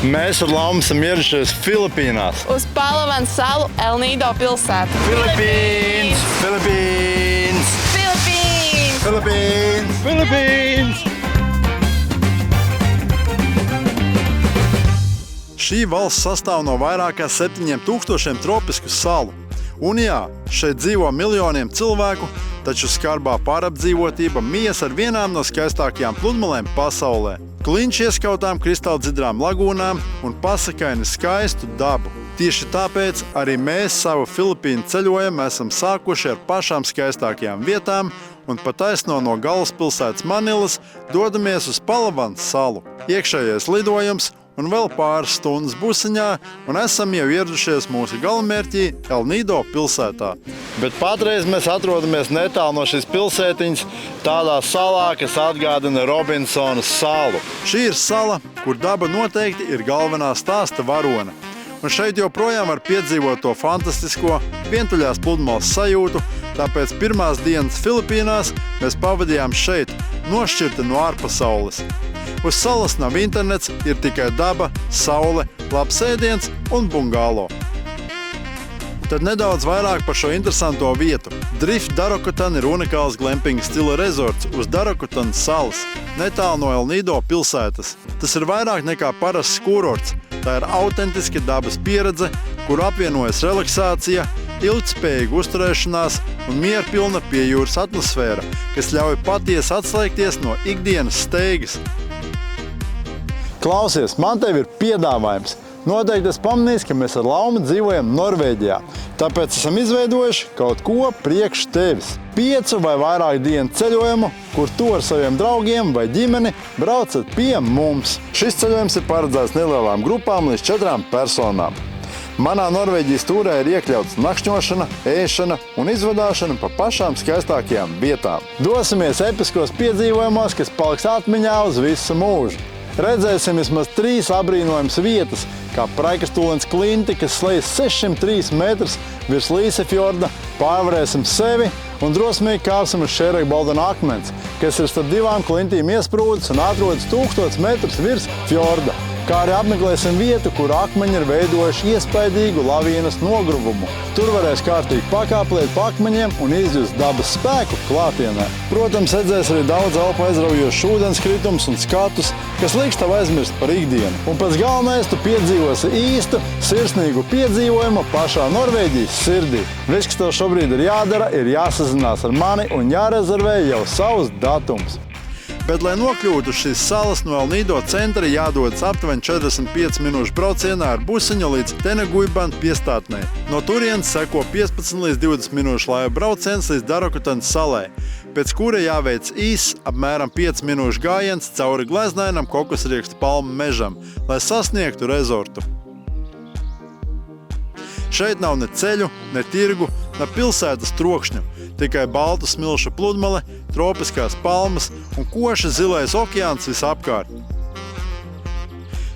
Mēs ar Laumu esam ieradušies Filipīnās. Uz Palavanu salu El Nido pilsētu. Filipīns! Filipīns! Filipīns! Filipīns! Filipīns! Šī valsts sastāv no vairāk kā 7000 tropisku salu. Un jā, šeit dzīvo miljoniem cilvēku, taču skarbā pārapdzīvotība mijas ar vienām no skaistākajām pludmalēm pasaulē. Kliņš ieskautām kristāldzidrām lagūnām un pasakaini skaistu dabu. Tieši tāpēc arī mēs savu Filipīnu ceļojumu esam sākuši ar pašām skaistākajām vietām un pa taisno no galvaspilsētas Manilas dodamies uz Palavanu salu. Iekšējais lidojums un vēl pāris stundas busiņā, un esam jau ieradušies mūsu galamērķī El Nido pilsētā. Bet patreiz mēs atrodamies netālu no šīs pilsētiņas, tādā salā, kas atgādina Robinsona salu. Šī ir sala, kur daba noteikti ir galvenā stāsta varone. Un šeit joprojām var piedzīvot to fantastisko vientuļās pludmales sajūtu, tāpēc pirmās dienas Filipīnās mēs pavadījām šeit, nošķirti no ārpasaules. Uz salas nav internets, ir tikai daba, saule, labs ēdiens un bungalo. Tad nedaudz vairāk par šo interesanto vietu. Drift Darokutan ir unikāls glampinga stila rezorts uz Darokutanas salas, netālu no El Nido pilsētas. Tas ir vairāk nekā parasts kurorts. Tā ir autentiska dabas pieredze, kur apvienojas relaksācija, ilgtspējīga uzturēšanās un mierpilna piejūras atmosfēra, kas ļauj patiesi atslēgties no ikdienas steigas. Klausies, man tev ir piedāvājums. Noteikti es pamanīju, ka mēs ar Laumu dzīvojam Norvēģijā. Tāpēc esam izveidojuši kaut ko priekš tevis. 5 vai vairāk dienu ceļojumu, kur tu ar saviem draugiem vai ģimeni braucat pie mums. Šis ceļojums ir paredzēts nelielām grupām līdz 4 personām. Manā Norvēģijas tūrē ir iekļauts nakšņošana, ēšana un izvadāšana pa pašām skaistākajām vietām. Dosimies episkos piedzīvojumos, kas paliks atmiņā uz visu mūžu. Redzēsim vismaz 3 abrīnojamas vietas, kā Praikastūlens klinti, kas slejas 603 metrus virs Līsefjorda, pārvarēsim sevi un drosmīgi kāpsim uz Šērekbaldena akmens, kas ir starp 2 klintīm iesprūdis un atrodas 1000 metrus virs fjorda. Kā arī apmeklēsim vietu, kur akmeņi ir veidojuši iespaidīgu lavīnas nogruvumu. Tur varēs kārtīgi pakāplēt pa akmeņiem un izjust dabas spēku klātienē. Protams, redzēs arī daudz elpu aizraujošus ūdenskritums un skatus, kas liks tev aizmirst par ikdienu. Un pēc galvenais tu piedzīvosi īstu, sirsnīgu piedzīvojumu pašā Norvēģijas sirdī. Viss, kas tev šobrīd ir jādara, ir jāsazinās ar mani un jārezervē jau savus datums. Bet, lai nokļūtu uz šīs salas no El Nido centra, jādodas aptuveni 45 minūšu braucienā ar busiņu līdz Teneguiban piestātnei. No turienes seko 15 līdz 20 minūšu laiva brauciens līdz Darokutanas salai, pēc kura jāveic īss, apmēram 5 minūšu gājiens cauri gleznainam kokosriekstu palmu mežam, lai sasniegtu rezortu. Šeit nav ne ceļu, ne tirgu, ne pilsētas trokšņu, tikai baltu smilšu pludmale, tropiskās palmas un koši zilais okeāns visapkārt.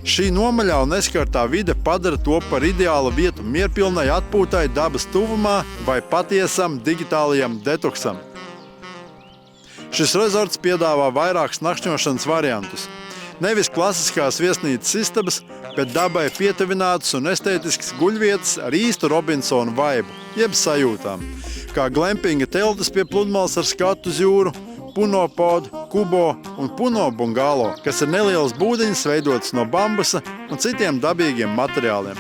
Šī nomaļā un neskartā vide padara to par ideālu vietu mierpilnai atpūtai dabas tuvumā vai patiesam digitālajam detoksam. Šis rezorts piedāvā vairākus nakšņošanas variantus. Nevis klasiskās viesnīcas istabas, bet dabai pietuvinātas un estētiskas guļvietas ar īstu Robinsona vaibu, jeb sajūtām, kā glampinga teltis pie pludmales ar skatu uz jūru, Puno pod, Kubo un Puno bungalo, kas ir nelielas būdiņas veidotas no bambusa un citiem dabīgiem materiāliem.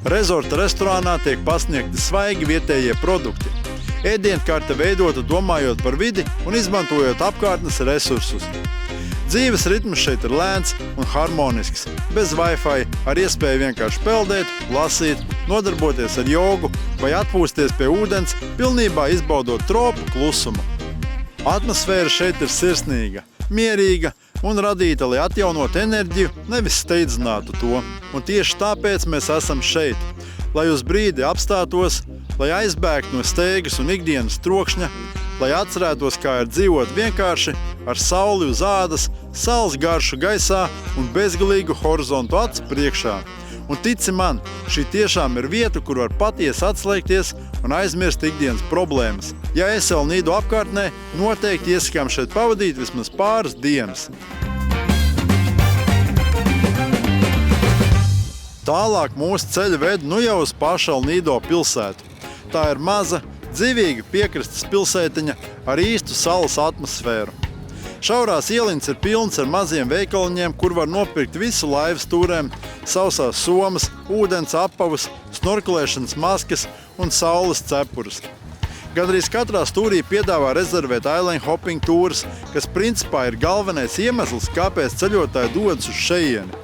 Rezorta restorānā tiek pasniegti svaigi vietējie produkti. Ēdienkarte veidota domājot par vidi un izmantojot apkārtnes resursus. Dzīves ritms šeit ir lēns un harmonisks, bez Wi-Fi, ar iespēju vienkārši peldēt, lasīt, nodarboties ar jogu vai atpūsties pie ūdens, pilnībā izbaudot tropu klusumu. Atmosfēra šeit ir sirsnīga, mierīga un radīta, lai atjaunot enerģiju, nevis steidzinātu to. Un tieši tāpēc mēs esam šeit, lai uz brīdi apstātos, lai aizbēgtu no steigas un ikdienas trokšņa, lai atcerētos, kā ir dzīvot vienkārši ar sauli uz ādas, saules garšu gaisā un bezgalīgu horizontu acu priekšā. Un tici man, šī tiešām ir vieta, kur var patiesi atslēgties un aizmirst ikdienas problēmas. Ja esi El Nido apkārtnē, noteikti iesakām šeit pavadīt vismaz pāris dienas. Tālāk mūsu ceļi ved nu jau uz pašu El Nido pilsētu. Tā ir maza, dzīvīga piekrastes pilsētiņa ar īstu salas atmosfēru. Šaurās ieliņas ir pilnas ar maziem veikaliņiem, kur var nopirkt visu laivas tūrēm, sausās somas, ūdens apavus, snorkelēšanas maskas un saules cepurus. Gandrīz katrā stūrī piedāvā rezervēt island hopping tūras, kas principā ir galvenais iemesls, kāpēc ceļotāji dodas uz šejieni.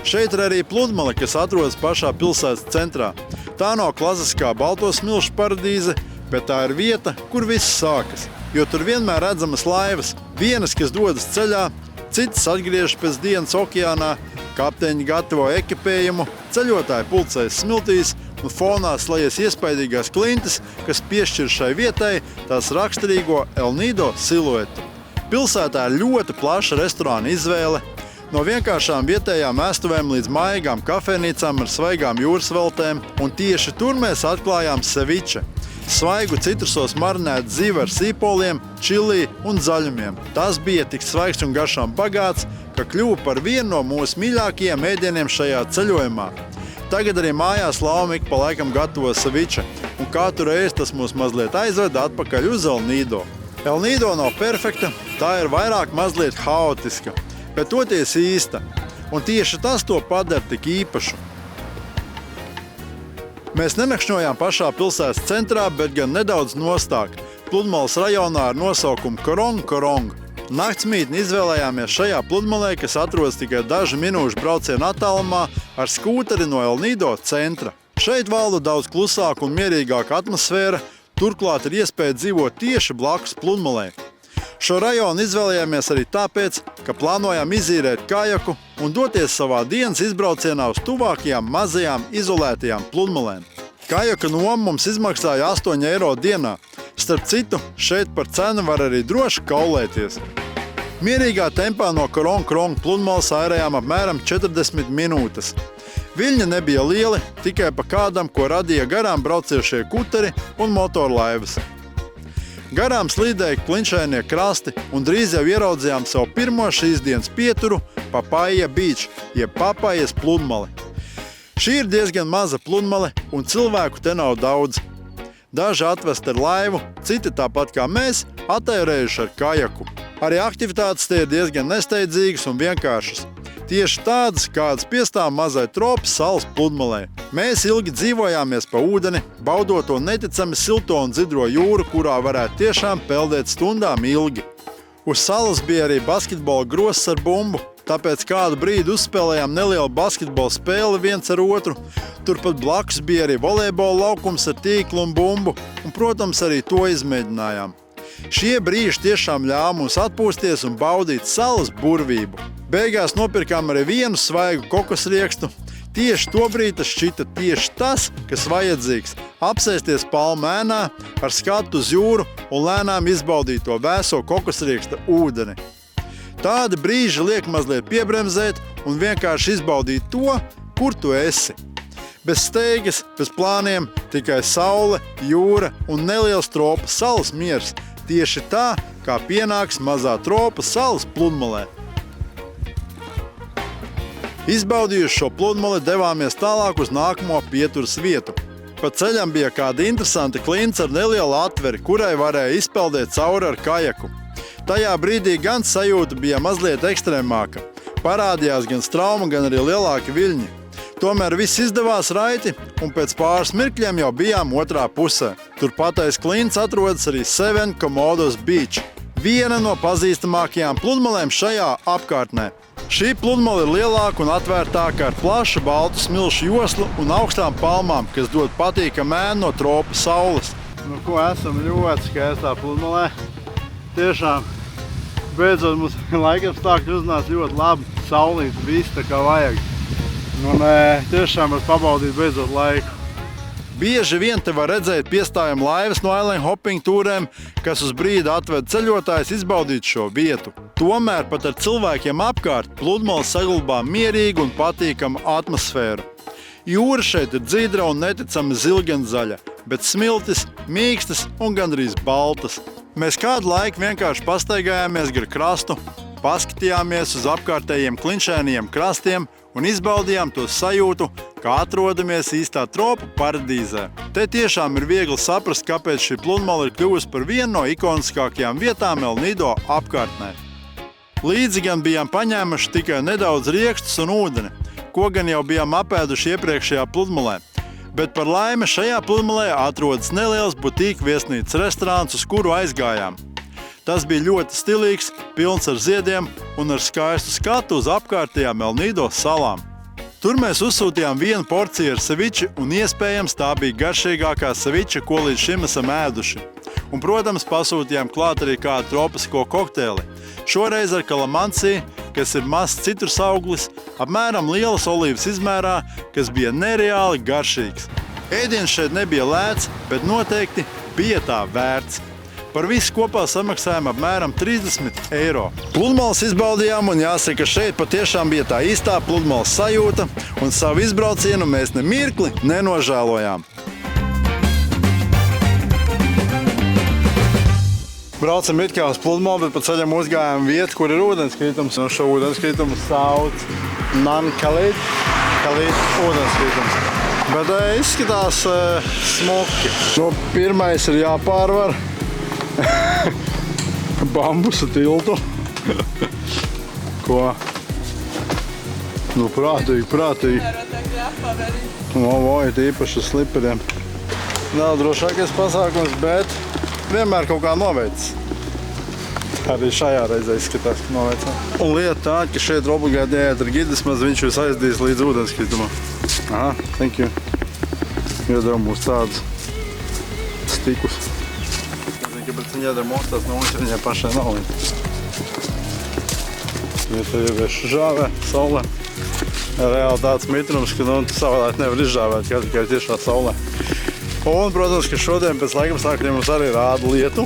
Šeit ir arī pludmale, kas atrodas pašā pilsētas centrā. Tā nav klasiskā balto smilšu paradīze, bet tā ir vieta, kur viss sākas. Jo tur vienmēr redzamas laivas, vienas, kas dodas ceļā, citas atgriežas pēc dienas okeānā, kapteiņi gatavo ekipējumu, ceļotāji pulcējas smiltīs un fonā slējas iespaidīgās klintis, kas piešķir šai vietai tās raksturīgo El Nido siluetu. Pilsētā ir ļoti plaša restorāna izvēle, no vienkāršām vietējām ēstuvēm līdz maigām kafejnīcām ar svaigām jūras veltēm, un tieši tur mēs atklājām ceviche. Svaigu citrusos marinētu zivi ar sīpoliem, čili un zaļumiem. Tas bija tik svaigs un garšām bagāts, ka kļuva par vienu no mūsu mīļākajiem ēdieniem šajā ceļojumā. Tagad arī mājās Lauma ik pa laikam gatavo ceviche, un katru reizi tas mūs mazliet aizved atpakaļ uz El Nido. El Nido nav perfekta, tā ir vairāk mazliet haotiska, bet toties īsta, un tieši tas to padara tik īpašu. Mēs nenakšņojām pašā pilsētas centrā, bet gan nedaudz nostāk, pludmales rajonā ar nosaukumu Korong. Naktsmītni izvēlējāmies šajā pludmalē, kas atrodas tikai dažu minūšu braucienu attālumā ar skūteri no El Nido centra. Šeit valda daudz klusāka un mierīgāka atmosfēra, turklāt ir iespēja dzīvot tieši blakus pludmalē. Šo rajonu izvēlējāmies arī tāpēc, ka plānojām izīrēt kajaku un doties savā dienas izbraucienā uz tuvākajām mazajām izolētajām pludmalēm. Kajaka noma mums izmaksāja 8 eiro dienā. Starp citu, šeit par cenu var arī droši kaulēties. Mierīgā tempā no Korong pludmales airējām apmēram 40 minūtes. Viļņi nebija lieli, tikai pa kādam, ko radīja garām brauciešie kuteri un motorlaivas. Garām slīdēja klinšainie krasti un drīz jau ieraudzījām savu pirmo šīs dienas pieturu Papaja Beach, jeb Papajas pludmali. Šī ir diezgan maza pludmale un cilvēku te nav daudz. Daži atvesti ar laivu, citi tāpat kā mēs, atērējuši ar kajaku. Arī aktivitātes te ir diezgan nesteidzīgas un vienkāršas. Tieši tādas, kādas piestāv mazai tropas salas pludmalē. Mēs ilgi dzīvojāmies pa ūdeni, baudot to neticami silto un dzidro jūru, kurā varētu tiešām peldēt stundām ilgi. Uz salas bija arī basketbola grosts ar bumbu, tāpēc kādu brīdi uzspēlējām nelielu basketbola spēli viens ar otru. Turpat blakus bija arī volejbola laukums ar tīklu un bumbu, un, protams, arī to izmēģinājām. Šie brīži tiešām ļāva mums atpūsties un baudīt salas burvību. Beigās nopirkām arī vienu svaigu kokosriekstu. Tieši tobrīd tas šķita tieši tas, kas vajadzīgs – apsēsties palmu ēnā ar skatu uz jūru un lēnām izbaudīt to vēso kokosrieksta ūdeni. Tādi brīži liek mazliet piebremzēt un vienkārši izbaudīt to, kur tu esi. Bez steigas, bez plāniem, tikai saule, jūra un neliels tropa salas miers. Tieši tā, kā pienāks mazā tropa salas pludmalē. Izbaudījuši šo pludmali, devāmies tālāk uz nākamo pieturas vietu. Pa ceļam bija kāda interesanta klints ar nelielu atveri, kurai varēja izpeldēt cauri ar kajaku. Tajā brīdī gan sajūta bija mazliet ekstrēmāka. Parādījās gan strauma, gan arī lielāki viļņi. Tomēr viss izdevās raiti, un pēc pāris mirkļiem jau bijām otrā pusē. Turpat aiz klints atrodas arī Seven Komodos Beach, viena no pazīstamākajām pludmalēm šajā apkārtnē. Šī pludmale ir lielāka un atvērtāka ar plašu baltu smilšu joslu un augstām palmām, kas dod patīkamu ēnu no tropu saules. Nu ko, esam ļoti skaistā pludmalē. Tiešām, beidzot mums laikapstākļi uznāca ļoti labi, saulīt, viss tā kā vajag. Un tiešām var pabaudīt beidzot laiku. Bieži vien te var redzēt piestājumu laivas no island hopping tūrēm, kas uz brīdi atved ceļotājus izbaudīt šo vietu. Tomēr pat ar cilvēkiem apkārt pludmale saglabā mierīgu un patīkamu atmosfēru. Jūra šeit ir dzidra un neticami zilganzaļa, bet smiltis, mīkstas un gandrīz baltas. Mēs kādu laiku vienkārši pastaigājāmies gar krastu, paskatījāmies uz apkārtējiem klinšēniem krastiem un izbaudījām to sajūtu, kā atrodamies īstā tropu paradīzē. Te tiešām ir viegli saprast, kāpēc šī pludmale ir kļuvusi par vienu no ikoniskākajām vietām El Nido apkārtnē. Līdzi gan bijām paņēmuši tikai nedaudz riekštus un ūdeni, ko gan jau bijām apēduši iepriekšējā pludmalē. Bet par laimi šajā pludmalē atrodas neliels butīku viesnīcas restorāns, uz kuru aizgājām. Tas bija ļoti stilīgs, pilns ar ziediem un ar skaistu skatu uz apkārtējām El Nido salām. Tur mēs uzsūtījām vienu porciju ar seviči un iespējams tā bija garšīgākā seviča, ko līdz šim esam ēduši. Un, protams, pasūtījām klāt arī kādu tropisko kokteili. Šoreiz ar kalamansi, kas ir mazs citrus auglis, apmēram lielas olīvas izmērā, kas bija nereāli garšīgs. Ēdiens šeit nebija lēts, bet noteikti bija tā vērts. Par visu kopā samaksājām apmēram 30 eiro. Pludmales izbaudījām un jāsaka, ka šeit patiešām bija tā īstā pludmales sajūta un savu izbraucienu mēs ne mirkli nenožēlojām. Braucam it kā uz pludmali, bet pa ceļam uzgājām vietu, kur ir ūdenskritums. Un šo ūdenskritumu sauc Nankalit, ūdenskritums. Bet izskatās smuki. Pirmais ir jāpārvar bambusu tiltu. Ko? Prātīgi. Vai īpaši uz sliperiem. Nav drošākais pasākums, bet vienmēr kaut kā noveicis. Arī šajā reizē izskatās, ka noveicā. Un lieta tāda, ka šeit obligāti jāiet ar gidi, vismaz viņš jūs aizdīs līdz ūdenskritumam. Aha, thank you. Iedeva mums tādus stikus. Kāpēc viņi iedara mums tās no viņai pašai nav. Vieta ievieš žāvē, saulē. Reāli tāds mitrums, ka savādāk nevar izžāvēt, kā tikai tiešā saulē. Un, protams, ka šodien pēc laikapstākļiem mums arī rāda lietu,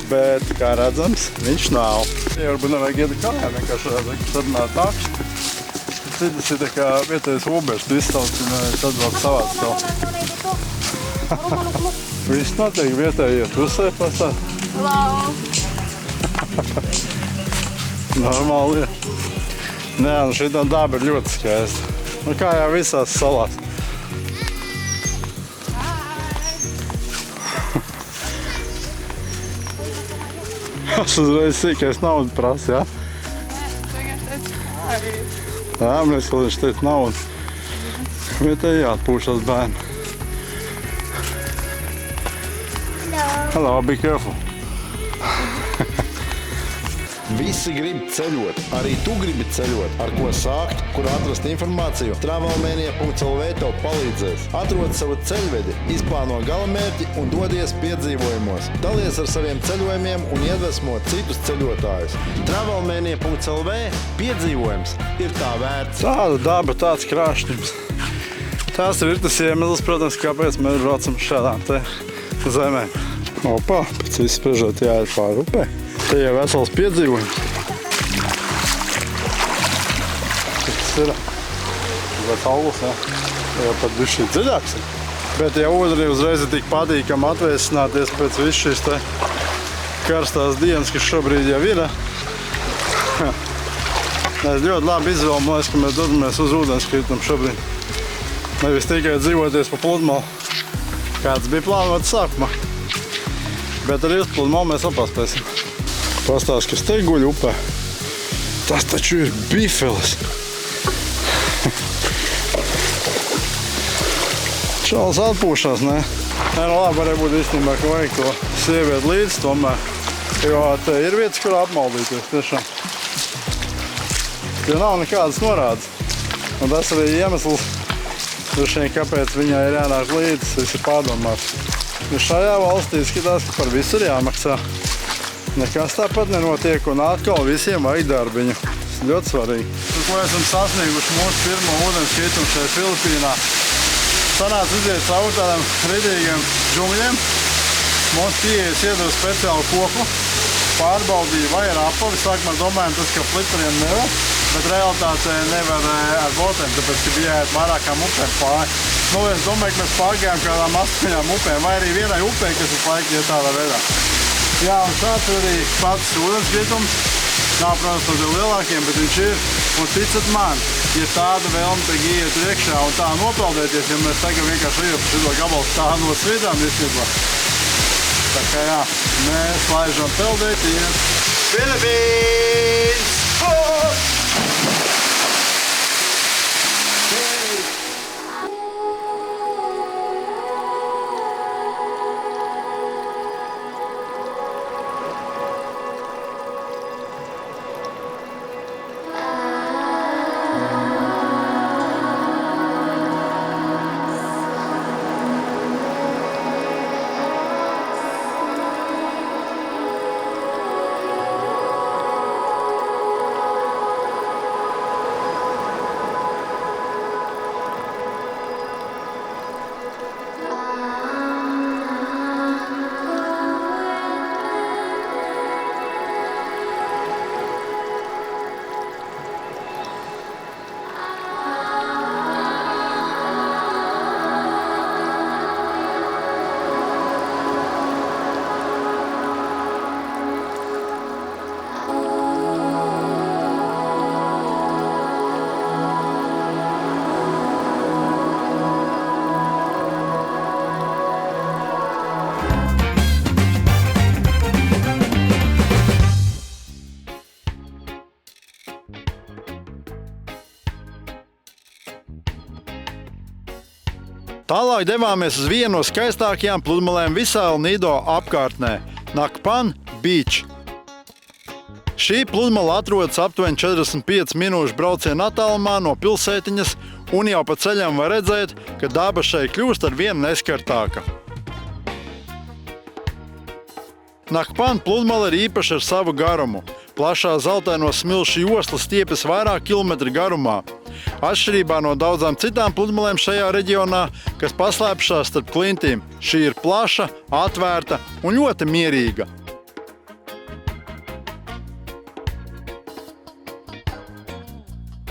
bet, kā redzams, viņš nav. Ja varbūt nevajag iet kājām, vienkārši sadināt nakšķi. Citas ir tā kā vietējais ubers, tu izsauc un sadināt savāds tev. Viss notiek vietējie pusē pastāv. Hello! Normāli ir. Nē, nu šī daba ir ļoti skaista. Nu kā jau visās salās. Es uzreiz sīkais naudu prasu, jā? Jā, mēs, ka viņš teica naudu. Vietēji jāatpūšās bērni. Hello, be careful. Visi grib ceļot, arī tu gribi ceļot. Ar ko sākt, kur atrast informāciju? Travelmania.lv tev palīdzēs. Atrod savu ceļvedi, izplāno galamērķi un dodies piedzīvojumos. Dalies ar saviem ceļojumiem un iedvesmo citus ceļotājus. Travelmania.lv piedzīvojums ir tā vērts. Tāda daba, tāds krāšņums. Tās ir tas iemesls, protams, kāpēc mēs braucam šādām te zemēm. Opā, pēc visu spriežot jāiet pāri upē. Te jau vesels piedzīvojums. Tas ir vec auglis, jā. Jau pat bišķi dziļāks ir. Bet ja ūdenī uzreiz ir tik patīkam atvēsināties pēc visu šīs te karstās dienas, kas šobrīd jau ir. Es ļoti labi izvēlamies, ka mēs dodamies uz ūdenskritumu šobrīd. Nevis tikai dzīvoties pa pludmali, kāds bija plānots sākumā. Bet arī uz pludmali mēs paspēsim. Pastāst, kas te guļ upē. Tas taču ir bifeles. Čalis atpūšās, ne? Nē, nu labi, varēja būt īstenībā, ka vajag to sievieti līdz tomēr. Jo te ir vietas, kur apmaldīties tiešām. Jo nav nekādas norādes. Un tas arī iemesls, kāpēc viņai ir jānāk līdz, tas ir pārdomāts. Jo šajā valstī izskatās, ka par visu ir jāmaksā. Nekas tāpat nenotiek un atkal visiem vajag darbiņu. Tas ir ļoti svarīgi. Ko esam sasnieguši mūsu pirmo ūdenskritumu šeit Filipīnā. Sanāca iziet cauri tādiem ridīgiem džungļiem. Mums pieejas iedeva speciālu koku. Pārbaudīja, vai ir apavi. Sākumā domājam, tas, ka fliperiem nevar. bet realitātē nevar ar botēm, tāpēc, ka bija jāiet vairākām upēm pāri. Nu, es domāju, ka mēs pārgājām kādām 8 upēm, vai arī vienai upē, kas ir laika iet tādā veidā. Jā, un šāds ir arī pats ūdensgritums. Nav, protams, no tiem lielākiem, bet viņš ir. Un ticat man, ja tāda vēlme te iet iekšā un tā nopeldēties, ja mēs tagad vienkārši ejam pa šito gabalu tā no svidām īstenībā. Tā kā jā, mēs laižam peldēties. Filipīns! Tālāk devāmies uz vienu no skaistākajām pludmalēm visā El Nido apkārtnē – Nakpan Beach. Šī pludmala atrodas aptuveni 45 minūšu brauciena attālumā no pilsētiņas, un jau pa ceļam var redzēt, ka daba šeit kļūst ar vienu neskartāka. Nakpan pludmala ir īpaša ar savu garumu. Plašā zeltaino smilšu josla stiepjas vairāk kilometru garumā. Atšķirībā no daudzām citām pludmalēm šajā reģionā, kas paslēpšās starp klintīm, šī ir plaša, atvērta un ļoti mierīga.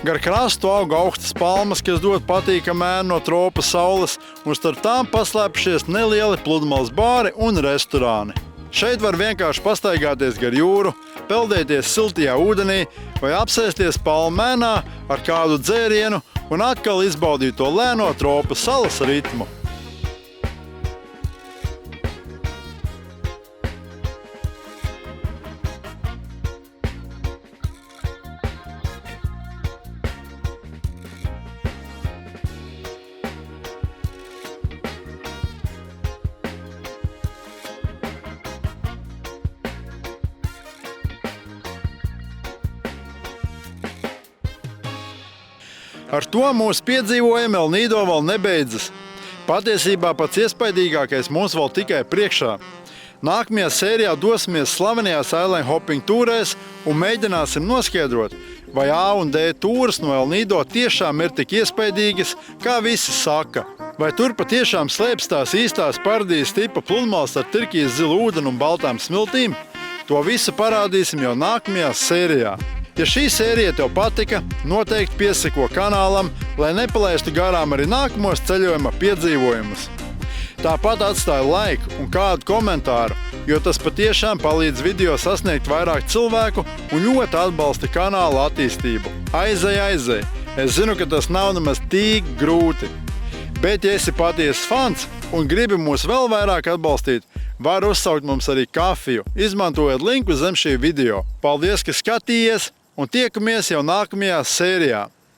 Gar krastu aug augstas palmas, kas dod patīkamu ēnu no tropu saules, un starp tām paslēpšies nelieli pludmales bāri un restorāni. Šeit var vienkārši pastaigāties gar jūru, peldēties siltajā ūdenī vai apsēsties palmēnā ar kādu dzērienu un atkal izbaudīt to lēno tropu salas ritmu. Ar to mūsu piedzīvojumi El Nido vēl nebeidzas. Patiesībā pats iespaidīgākais mums vēl tikai priekšā. Nākamajā sērijā dosimies slavenajās island hopping tūrēs un mēģināsim noskaidrot, vai A un D tūras no El Nido tiešām ir tik iespaidīgas, kā visi saka. Vai tur patiešām slēpjas tās īstās paradīzes tipa pludmales ar turkīzu zilu ūdeni un baltām smiltīm? To visu parādīsim jau nākamajā sērijā. Ja šī sērija tev patika, noteikti pieseko kanālam, lai nepalaistu garām arī nākamos ceļojuma piedzīvojumus. Tāpat atstāj laiku un kādu komentāru, jo tas patiešām palīdz video sasniegt vairāk cilvēku un ļoti atbalsta kanāla attīstību. Aizej! Es zinu, ka tas nav nemaz tik grūti. Bet, ja esi patiesas fans un gribi mūs vēl vairāk atbalstīt, var uzsaukt mums arī kafiju, izmantojot linku zem šī video. Paldies, ka skatījies! Un tiekamies jau nākamajā sērijā.